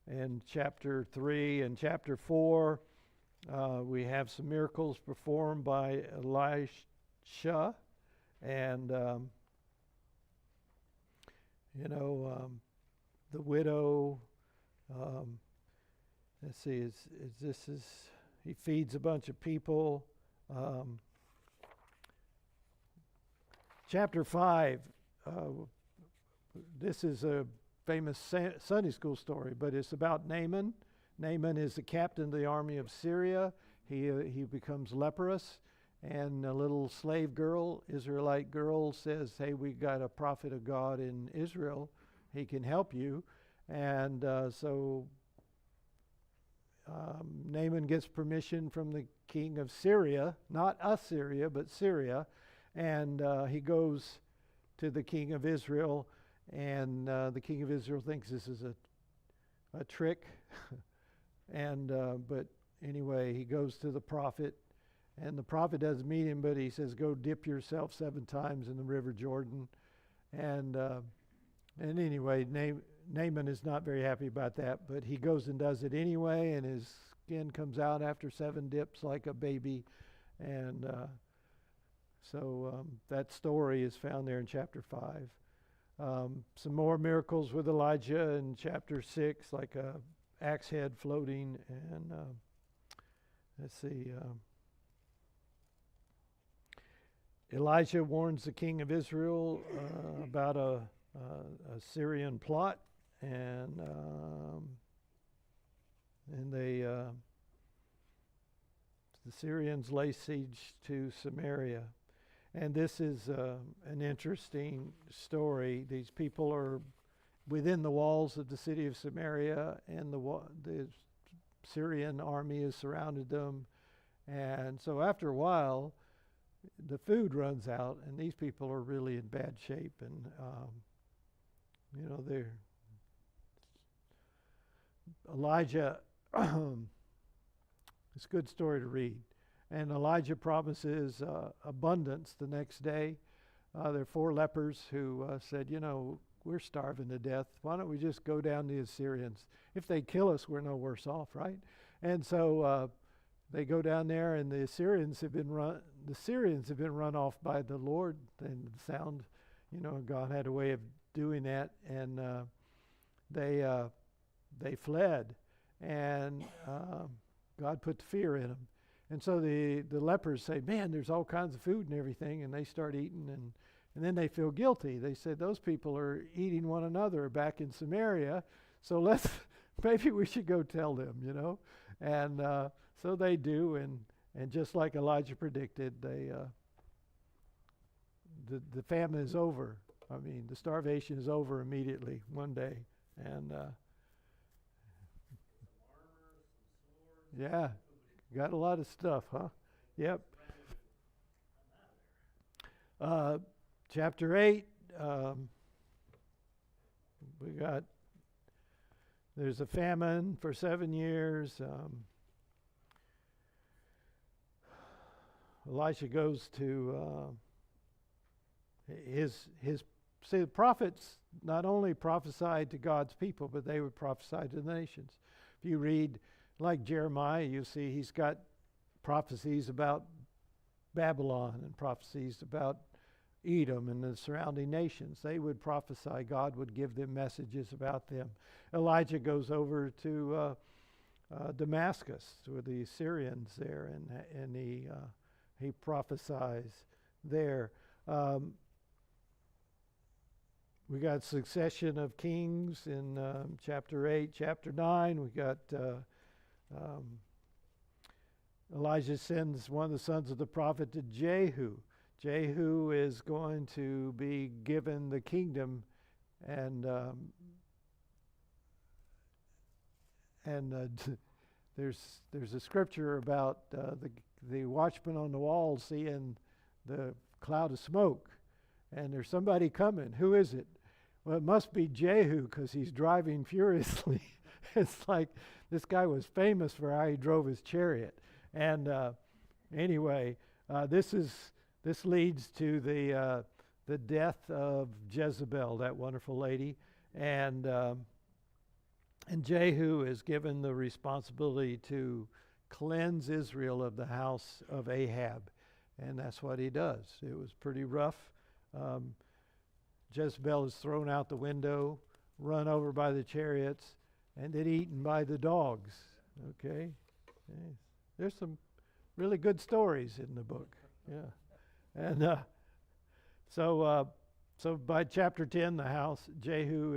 in chapter 3 and chapter 4. We have some miracles performed by Elisha, and the widow. Let's see, he feeds a bunch of people. Chapter 5. This is a famous Sunday school story, but it's about Naaman. Naaman is the captain of the army of Syria. He becomes leprous, and a little slave girl, Israelite girl, says, "Hey, we got a prophet of God in Israel. He can help you." And so Naaman gets permission from the king of Syria, not Assyria, but Syria, and he goes to the king of Israel, and the king of Israel thinks this is a trick, and but anyway, he goes to the prophet, and the prophet doesn't meet him, but he says, "Go dip yourself 7 times in the river Jordan," and anyway, Naaman is not very happy about that, but he goes and does it anyway, and his skin comes out after 7 dips like a baby, and so that story is found there in chapter 5. Some more miracles with Elijah in chapter 6, like a axe head floating, and let's see. Elijah warns the king of Israel about a Syrian plot, and the Syrians lay siege to Samaria. And this is an interesting story. These people are within the walls of the city of Samaria, and the Syrian army has surrounded them. And so after a while, the food runs out, and these people are really in bad shape. And, Elijah, it's a good story to read. And Elijah promises abundance the next day. There are 4 lepers who said, we're starving to death. Why don't we just go down to the Assyrians? If they kill us, we're no worse off, right? And so they go down there, and the Syrians have been run off by the Lord. And the sound, God had a way of doing that, and they fled, and God put fear in them. And so the lepers say, "Man, there's all kinds of food and everything," and they start eating, and then they feel guilty. They say, "Those people are eating one another back in Samaria, so maybe we should go tell them," And so they do, and just like Elijah predicted, the famine is over. I mean, the starvation is over immediately one day, and yeah. Got a lot of stuff, huh? Yep. Chapter 8, there's a famine for 7 years. Elisha goes to see, the prophets not only prophesied to God's people, but they would prophesy to the nations. If you read like Jeremiah, you see he's got prophecies about Babylon and prophecies about Edom and the surrounding nations. They would prophesy. God would give them messages about them. Elijah goes over to Damascus with the Syrians there, and he prophesies there. We got succession of kings in chapter 8. Chapter 9, we got Elijah sends one of the sons of the prophet to Jehu. Jehu is going to be given the kingdom, and there's a scripture about the watchman on the wall seeing the cloud of smoke, and there's somebody coming. Who is it? Well, it must be Jehu because he's driving furiously. It's like this guy was famous for how he drove his chariot. And anyway, this leads to the death of Jezebel, that wonderful lady, and Jehu is given the responsibility to cleanse Israel of the house of Ahab, and that's what he does. It was pretty rough. Jezebel is thrown out the window, run over by the chariots, and then eaten by the dogs. Okay, there's some really good stories in the book. Yeah, and so by chapter 10, the house Jehu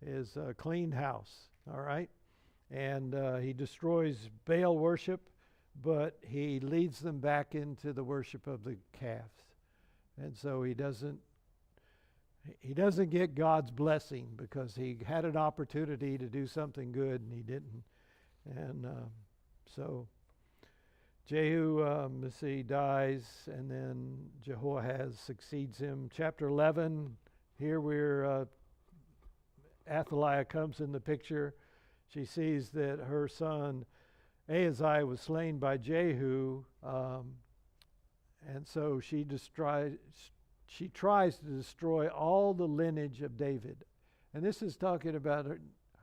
is a cleaned house. All right, and he destroys Baal worship, but he leads them back into the worship of the calves, and so he doesn't get God's blessing because he had an opportunity to do something good and he didn't. And so Jehu, dies, and then Jehoahaz succeeds him. Chapter 11, here we're Athaliah comes in the picture. She sees that her son Ahaziah was slain by Jehu, and so she tries to destroy all the lineage of David. And this is talking about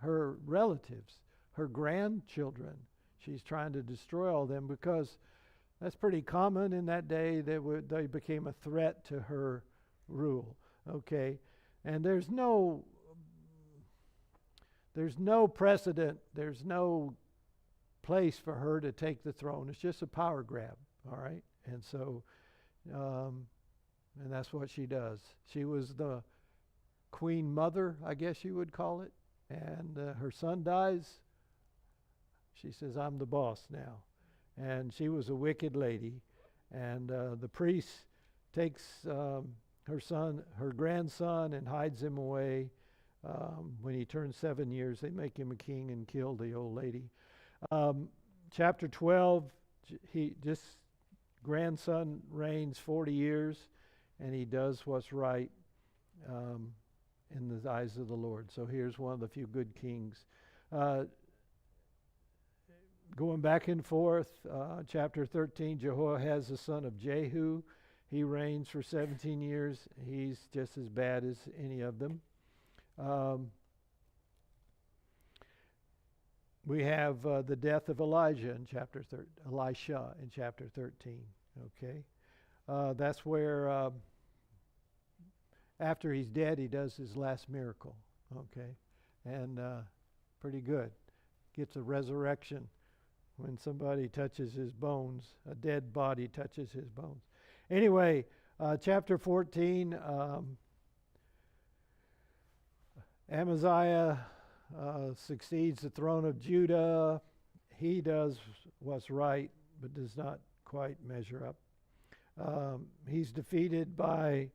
her relatives, her grandchildren. She's trying to destroy all them because that's pretty common in that day. They became a threat to her rule. Okay, and there's no precedent. There's no place for her to take the throne. It's just a power grab. All right, and so. And that's what she does. She was the queen mother, I guess you would call it. And her son dies. She says, I'm the boss now. And she was a wicked lady. And the priest takes her grandson, and hides him away. When he turns 7 years, they make him a king and kill the old lady. Chapter 12, grandson reigns 40 years. And he does what's right in the eyes of the Lord. So here's one of the few good kings. Going back and forth, chapter 13, Jehoahaz, the son of Jehu. He reigns for 17 years. He's just as bad as any of them. We have the death of Elisha in chapter 13. Okay. That's where, after he's dead, he does his last miracle. Okay, and pretty good. Gets a resurrection when somebody touches his bones. A dead body touches his bones. Anyway, chapter 14, Amaziah succeeds the throne of Judah. He does what's right, but does not quite measure up. He's defeated by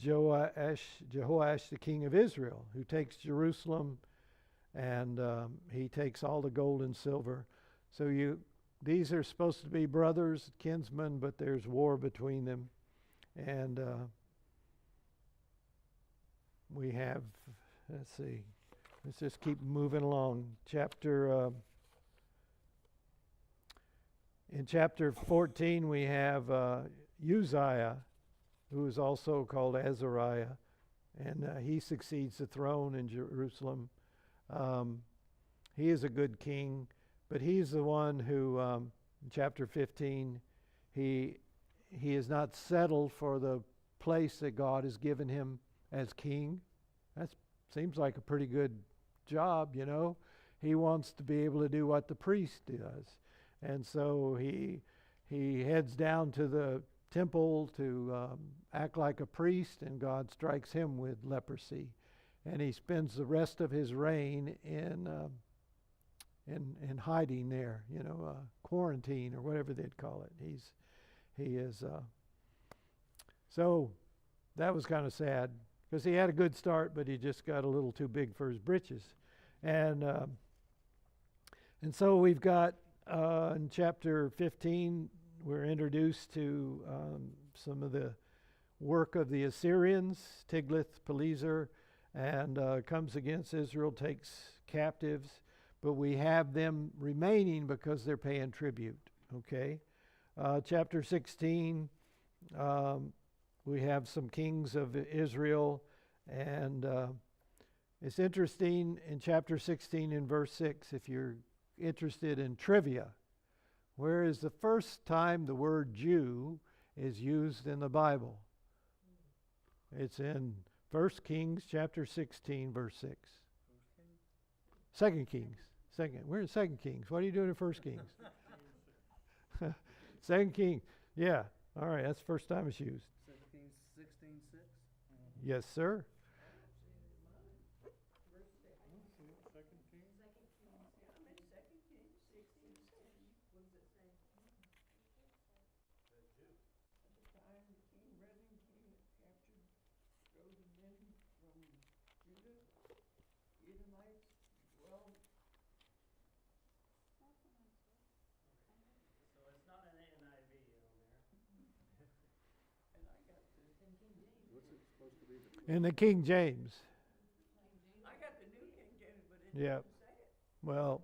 Jehoash, the king of Israel, who takes Jerusalem, and he takes all the gold and silver. So these are supposed to be brothers, kinsmen, but there's war between them. And we have, let's just keep moving along. In chapter 14, we have Uzziah, who is also called Azariah, and he succeeds the throne in Jerusalem. He is a good king, but he's the one who, in chapter 15, he is not settled for the place that God has given him as king. That seems like a pretty good job, you know. He wants to be able to do what the priest does. And so he heads down to the temple to act like a priest, and God strikes him with leprosy. And he spends the rest of his reign in hiding there, quarantine or whatever they'd call it. So that was kind of sad because he had a good start, but he just got a little too big for his britches. And so we've got in chapter 15, we're introduced to some of the work of the Assyrians, Tiglath-Pileser, and comes against Israel, takes captives, but we have them remaining because they're paying tribute. Okay, chapter 16, we have some kings of Israel, and it's interesting in chapter 16 in verse 6, if you're interested in trivia, where is the first time the word Jew is used in the Bible? It's in 1 Kings chapter 16, verse 6. 2 Kings. We're in 2 Kings. What are you doing in 1 Kings? 2 Kings. Yeah. All right. That's the first time it's used. 2 Kings 16:6. Yes, sir. Second Kings? So it's not an NIV on there. What's it supposed to be? In the King James. I got the New King James, but it Yeah. didn't say it. Well,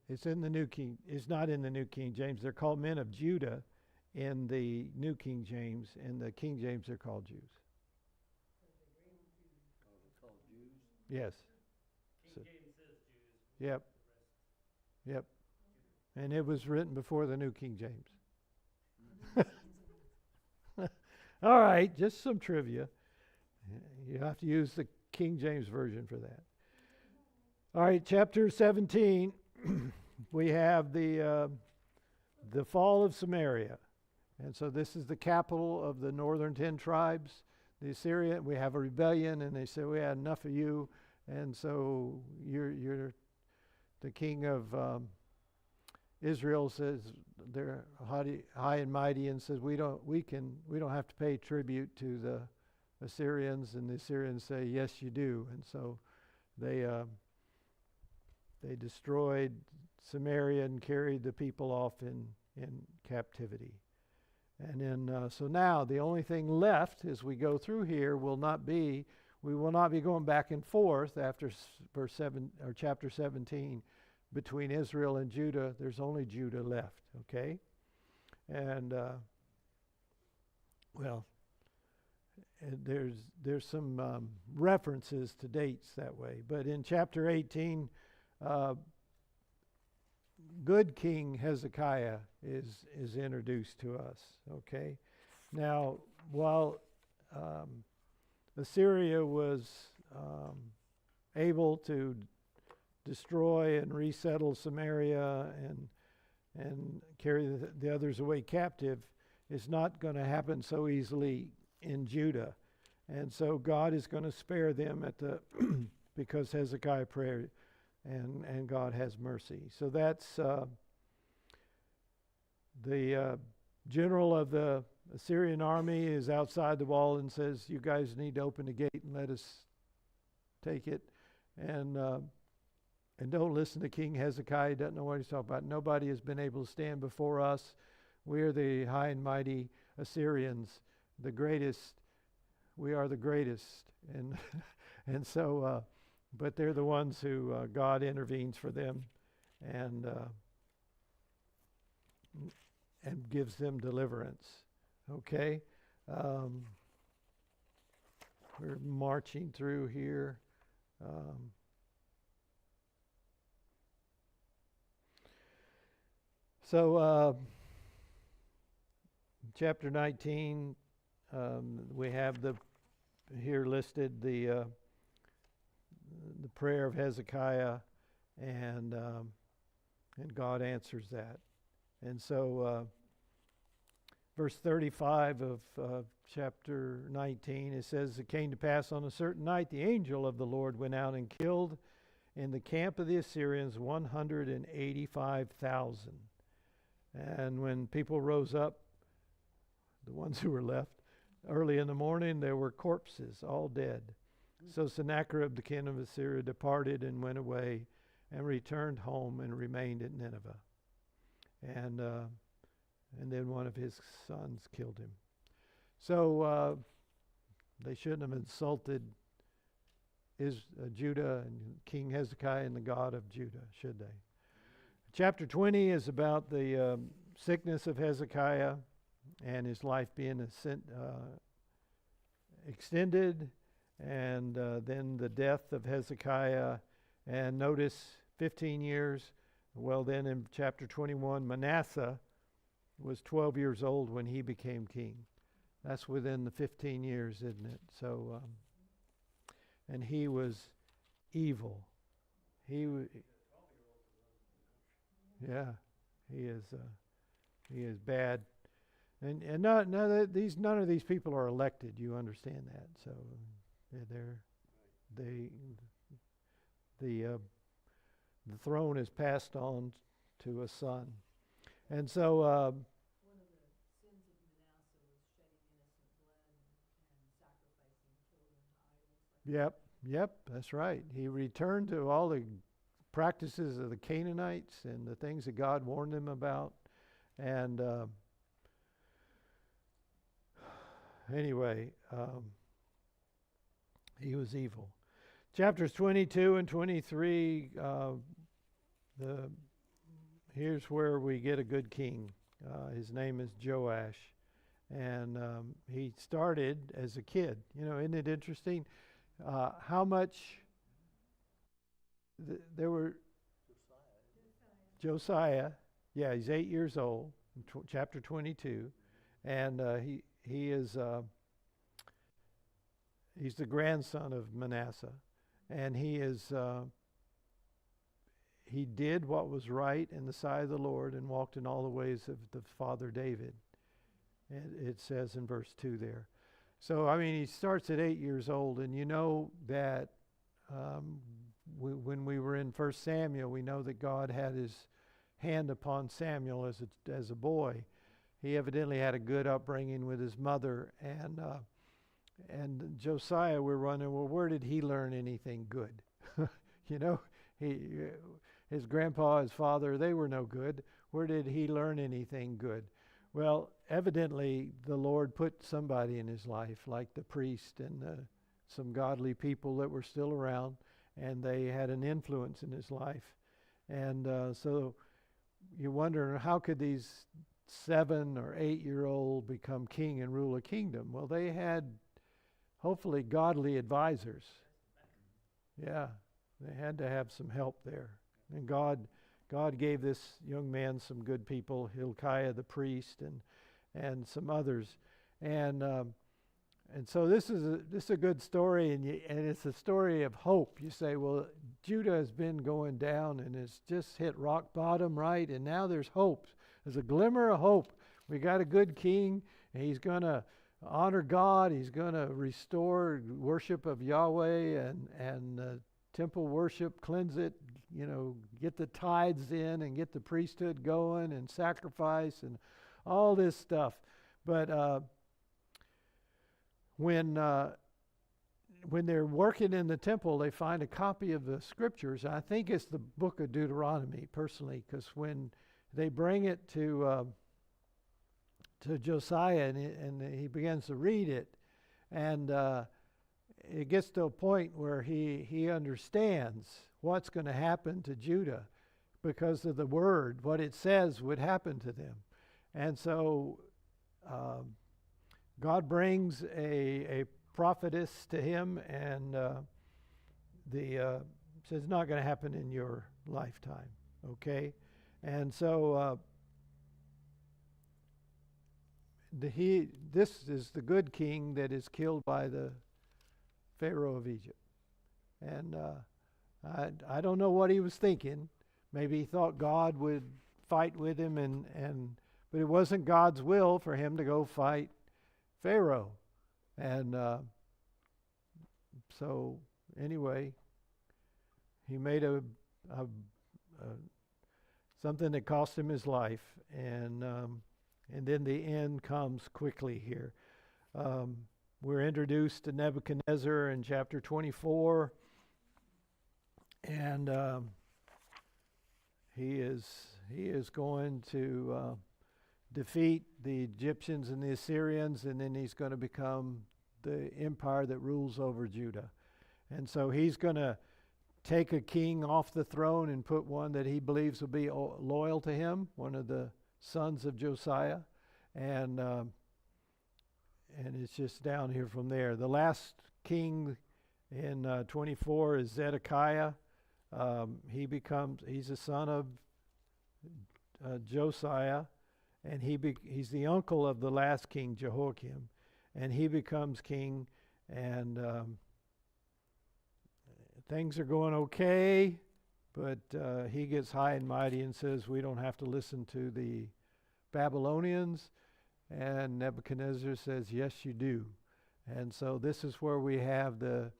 it's in the New King. It's not in the New King James. They're called men of Judah in the New King James. In the King James, they're called Jews. Called Jews. Yes. King So- James says Jews. Yep. The rest. Yep. And it was written before the New King James. All right, just some trivia. You have to use the King James Version for that. All right, chapter 17, we have the fall of Samaria. And so this is the capital of the northern 10 tribes. The Assyrian, we have a rebellion, and they say, we had enough of you. And so you're the king of Israel says they're high and mighty, and says we don't have to pay tribute to the Assyrians, and the Assyrians say yes you do, and so they destroyed Samaria and carried the people off in captivity. And then so now the only thing left as we go through here we will not be going back and forth after verse 7 or chapter 17 between Israel and Judah. There's only Judah left, okay? And there's some references to dates that way. But in chapter 18, good King Hezekiah is introduced to us, okay? Now, while Assyria was able to destroy and resettle Samaria and carry the others away captive, it's not going to happen so easily in Judah. And so God is going to spare them because Hezekiah prayed and God has mercy. So that's the general of the Assyrian army is outside the wall and says, you guys need to open the gate and let us take it. And don't listen to King Hezekiah. He doesn't know what he's talking about. Nobody has been able to stand before us. We are the high and mighty Assyrians, the greatest. We are the greatest. And so, but they're the ones who God intervenes for them and gives them deliverance. Okay? We're marching through here. So, chapter 19, we have here listed the prayer of Hezekiah, and God answers that. And so, verse 35 of chapter 19, it says, it came to pass on a certain night, the angel of the Lord went out and killed in the camp of the Assyrians 185,000. And when people rose up, the ones who were left, early in the morning, there were corpses, all dead. So Sennacherib, the king of Assyria, departed and went away and returned home and remained at Nineveh. And and then one of his sons killed him. So they shouldn't have insulted Judah and King Hezekiah and the God of Judah, should they? Chapter 20 is about the sickness of Hezekiah and his life being extended, and then the death of Hezekiah. And notice 15 years. Well, then in chapter 21, Manasseh was 12 years old when he became king. That's within the 15 years, isn't it? So, and he was evil. He is bad. And none of these people are elected. You understand that? So the throne is passed on to a son, and so One of the sins of Manasseh was shedding innocent blood and sacrificing children to idols. yep, that's right. He returned to all the practices of the Canaanites and the things that God warned him about, and anyway, he was evil. Chapters 22 and 23, here's where we get a good king. His name is Joash, and he started as a kid. You know, isn't it interesting how much there were? Josiah, yeah, he's 8 years old, in chapter 22, and he's the grandson of Manasseh. And he did what was right in the sight of the Lord and walked in all the ways of the father David. And it says in verse 2 there. So, I mean, he starts at 8 years old. And you know that when we were in 1 Samuel, we know that God had his hand upon Samuel as a boy. He evidently had a good upbringing with his mother. And Josiah, we're wondering, well, where did he learn anything good? You know, his grandpa, his father, they were no good. Where did he learn anything good? Well, evidently, the Lord put somebody in his life, like the priest and some godly people that were still around, and they had an influence in his life. And so you wonder, how could these 7 or 8 year old become king and rule a kingdom? Well, they had hopefully godly advisors. Yeah, they had to have some help there. And God gave this young man some good people, Hilkiah the priest and some others. And so this is a good story, and it's a story of hope. You say, well, Judah has been going down and it's just hit rock bottom, right? And now there's hope. There's a glimmer of hope. We got a good king, and he's going to honor God. He's going to restore worship of Yahweh and temple worship, cleanse it, you know, get the tithes in and get the priesthood going and sacrifice and all this stuff. But when they're working in the temple, they find a copy of the scriptures. I think it's the book of Deuteronomy, personally, because when they bring it to Josiah and he begins to read it, and it gets to a point where he understands what's going to happen to Judah because of the word, what it says would happen to them. And so God brings a prophetess to him, and says it's not going to happen in your lifetime, okay? And so this is the good king that is killed by the Pharaoh of Egypt. And I don't know what he was thinking. Maybe he thought God would fight with him, but it wasn't God's will for him to go fight Pharaoh. And so anyway, he made something that cost him his life, and then the end comes quickly here. We're introduced to Nebuchadnezzar in chapter 24, and he is going to defeat the Egyptians and the Assyrians, and then he's going to become the empire that rules over Judah. And so he's going to take a king off the throne and put one that he believes will be loyal to him, one of the sons of Josiah. And it's just down here from there. The last king in 24 is Zedekiah. He's a son of Josiah, and he's the uncle of the last king, Jehoiakim, and he becomes king, and things are going okay, but he gets high and mighty and says, we don't have to listen to the Babylonians, and Nebuchadnezzar says, yes, you do. And so this is where we have the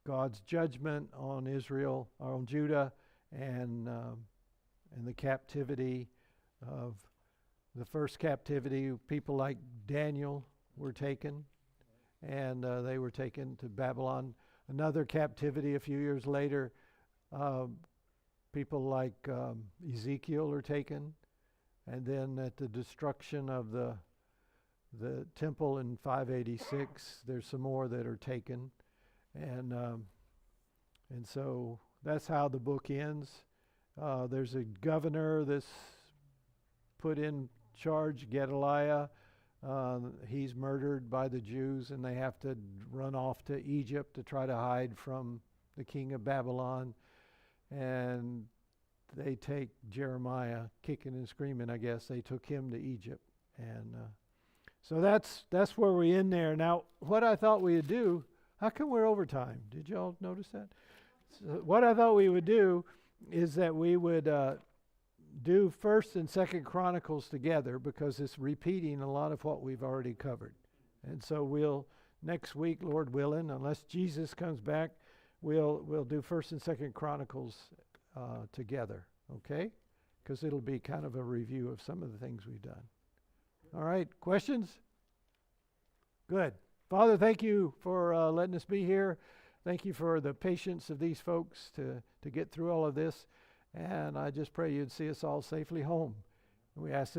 God's judgment on Israel, or on Judah, and the captivity of the first captivity. People like Daniel were taken, and they were taken to Babylon. Another captivity a few years later, people like Ezekiel are taken, and then at the destruction of the temple in 586, there's some more that are taken, and so that's how the book ends. There's a governor that's put in charge, Gedaliah. He's murdered by the Jews, and they have to run off to Egypt to try to hide from the king of Babylon. And they take Jeremiah, kicking and screaming, I guess. They took him to Egypt. And so that's where we end there. Now, what I thought we would do, how come we're over time? Did y'all notice that? So what I thought we would do is that we would do 1st and 2nd Chronicles together, because it's repeating a lot of what we've already covered. And so we'll, next week, Lord willing, unless Jesus comes back, we'll do 1st and 2nd Chronicles together, okay? Because it'll be kind of a review of some of the things we've done. All right, questions? Good. Father, thank you for letting us be here. Thank you for the patience of these folks to get through all of this. And I just pray you'd see us all safely home. And we ask this